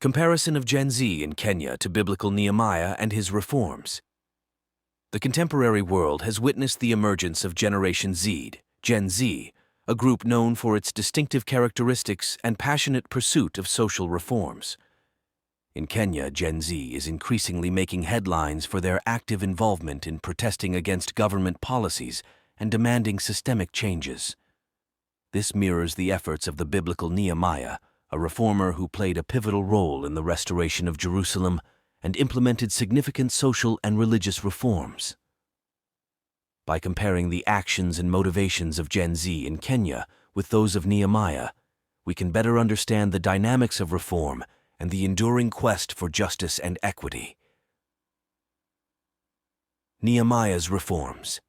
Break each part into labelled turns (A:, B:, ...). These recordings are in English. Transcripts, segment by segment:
A: Comparison of Gen Z in Kenya to biblical Nehemiah and his reforms. The contemporary world has witnessed the emergence of Generation Z, Gen Z, a group known for its distinctive characteristics and passionate pursuit of social reforms. In Kenya, Gen Z is increasingly making headlines for their active involvement in protesting against government policies and demanding systemic changes. This mirrors the efforts of the biblical Nehemiah, a reformer who played a pivotal role in the restoration of Jerusalem and implemented significant social and religious reforms. By comparing the actions and motivations of Gen Z in Kenya with those of Nehemiah, we can better understand the dynamics of reform and the enduring quest for justice and equity. Nehemiah's reforms.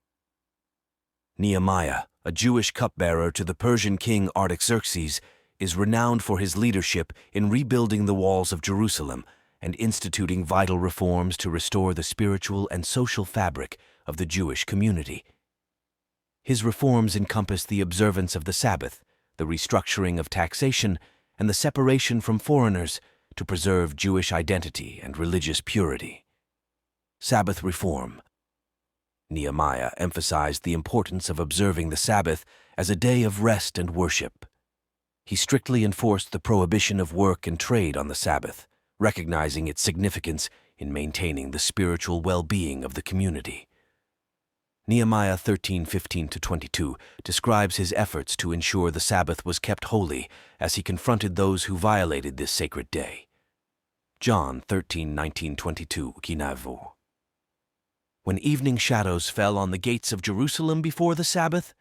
A: Nehemiah, a Jewish cupbearer to the Persian king Artaxerxes, is renowned for his leadership in rebuilding the walls of Jerusalem and instituting vital reforms to restore the spiritual and social fabric of the Jewish community. His reforms encompass the observance of the Sabbath, the restructuring of taxation, and the separation from foreigners to preserve Jewish identity and religious purity. Sabbath Reform. Nehemiah emphasized the importance of observing the Sabbath as a day of rest and worship. He strictly enforced the prohibition of work and trade on the Sabbath, recognizing its significance in maintaining the spiritual well-being of the community. Nehemiah 13:15-22 describes his efforts to ensure the Sabbath was kept holy as he confronted those who violated this sacred day. John 13:19-22 Kinavu. When evening shadows fell on the gates of Jerusalem before the Sabbath,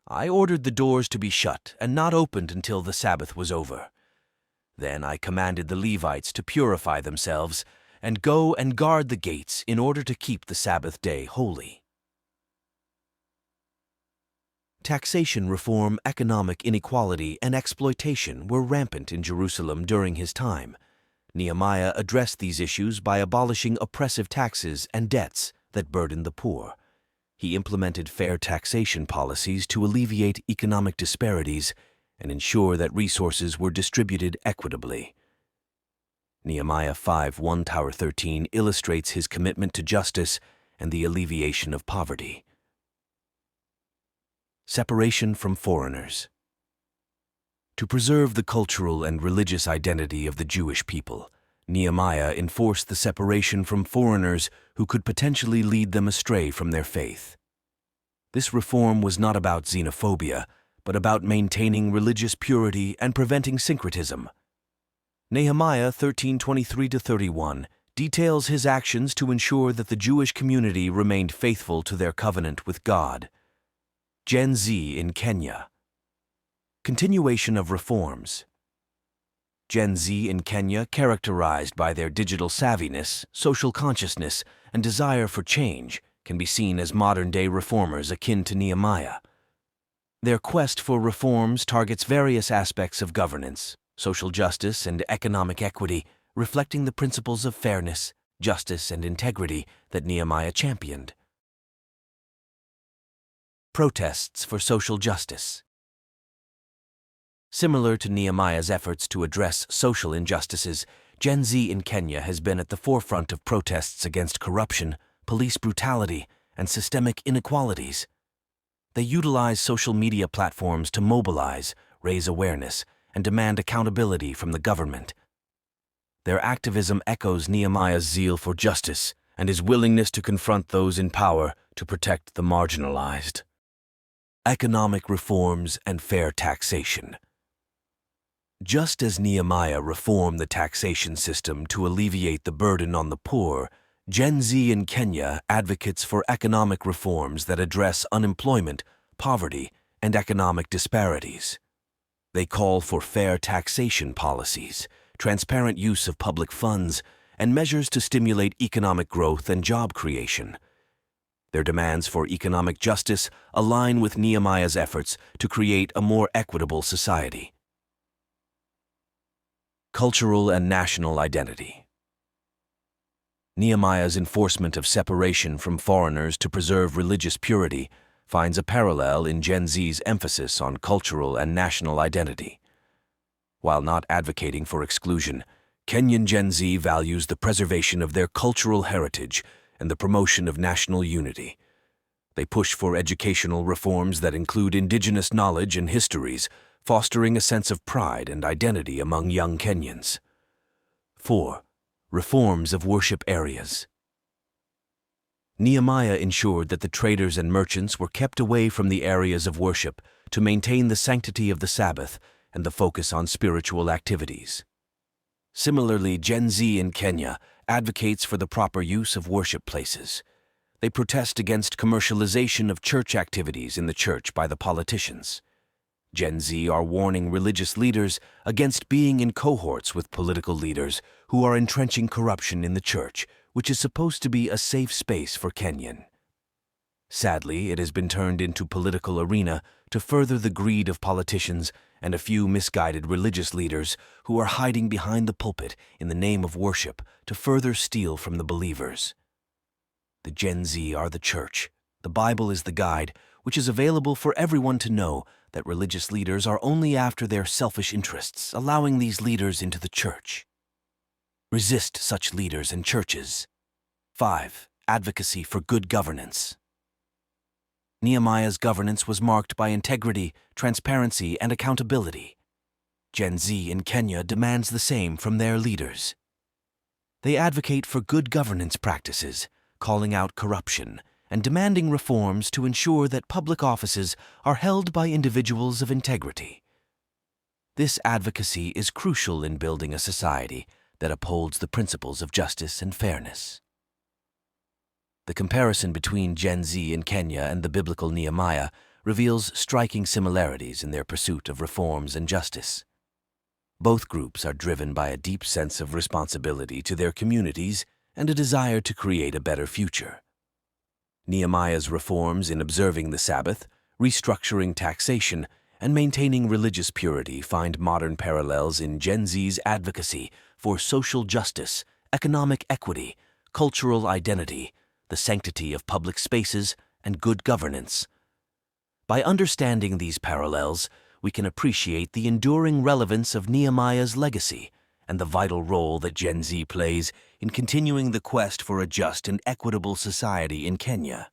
A: I ordered the doors to be shut and not opened until the Sabbath was over. Then I commanded the Levites to purify themselves and go and guard the gates in order to keep the Sabbath day holy. Taxation reform, economic inequality, and exploitation were rampant in Jerusalem during his time. Nehemiah addressed these issues by abolishing oppressive taxes and debts that burdened the poor. He implemented fair taxation policies to alleviate economic disparities and ensure that resources were distributed equitably. Nehemiah 5:1-13 illustrates his commitment to justice and the alleviation of poverty. Separation from foreigners. To preserve the cultural and religious identity of the Jewish people, Nehemiah enforced the separation from foreigners who could potentially lead them astray from their faith. This reform was not about xenophobia, but about maintaining religious purity and preventing syncretism. Nehemiah 13:23-31 details his actions to ensure that the Jewish community remained faithful to their covenant with God. Gen Z in Kenya. Continuation of reforms. Gen Z in Kenya, characterized by their digital savviness, social consciousness, and desire for change, can be seen as modern-day reformers akin to Nehemiah. Their quest for reforms targets various aspects of governance, social justice, and economic equity, reflecting the principles of fairness, justice, and integrity that Nehemiah championed. Protests for social justice. Similar to Nehemiah's efforts to address social injustices, Gen Z in Kenya has been at the forefront of protests against corruption, police brutality, and systemic inequalities. They utilize social media platforms to mobilize, raise awareness, and demand accountability from the government. Their activism echoes Nehemiah's zeal for justice and his willingness to confront those in power to protect the marginalized. Economic reforms and fair taxation. Just as Nehemiah reformed the taxation system to alleviate the burden on the poor, Gen Z in Kenya advocates for economic reforms that address unemployment, poverty, and economic disparities. They call for fair taxation policies, transparent use of public funds, and measures to stimulate economic growth and job creation. Their demands for economic justice align with Nehemiah's efforts to create a more equitable society. Cultural and national identity. Nehemiah's enforcement of separation from foreigners to preserve religious purity finds a parallel in Gen Z's emphasis on cultural and national identity. While not advocating for exclusion, Kenyan Gen Z values the preservation of their cultural heritage and the promotion of national unity. They push for educational reforms that include indigenous knowledge and histories, fostering a sense of pride and identity among young Kenyans. 4. Reforms of worship areas. Nehemiah ensured that the traders and merchants were kept away from the areas of worship to maintain the sanctity of the Sabbath and the focus on spiritual activities. Similarly, Gen Z in Kenya advocates for the proper use of worship places. They protest against commercialization of church activities in the church by the politicians. Gen Z are warning religious leaders against being in cohorts with political leaders who are entrenching corruption in the church, which is supposed to be a safe space for Kenyan. Sadly, it has been turned into political arena to further the greed of politicians and a few misguided religious leaders who are hiding behind the pulpit in the name of worship to further steal from the believers. The Gen Z are the church. The Bible is the guide, which is available for everyone to know that religious leaders are only after their selfish interests, allowing these leaders into the church. Resist such leaders and churches. 5. Advocacy for good governance. Nehemiah's governance was marked by integrity, transparency, and accountability. Gen Z in Kenya demands the same from their leaders. They advocate for good governance practices, calling out corruption, and demanding reforms to ensure that public offices are held by individuals of integrity. This advocacy is crucial in building a society that upholds the principles of justice and fairness. The comparison between Gen Z in Kenya and the biblical Nehemiah reveals striking similarities in their pursuit of reforms and justice. Both groups are driven by a deep sense of responsibility to their communities and a desire to create a better future. Nehemiah's reforms in observing the Sabbath, restructuring taxation, and maintaining religious purity find modern parallels in Gen Z's advocacy for social justice, economic equity, cultural identity, the sanctity of public spaces, and good governance. By understanding these parallels, we can appreciate the enduring relevance of Nehemiah's legacy and the vital role that Gen Z plays in continuing the quest for a just and equitable society in Kenya.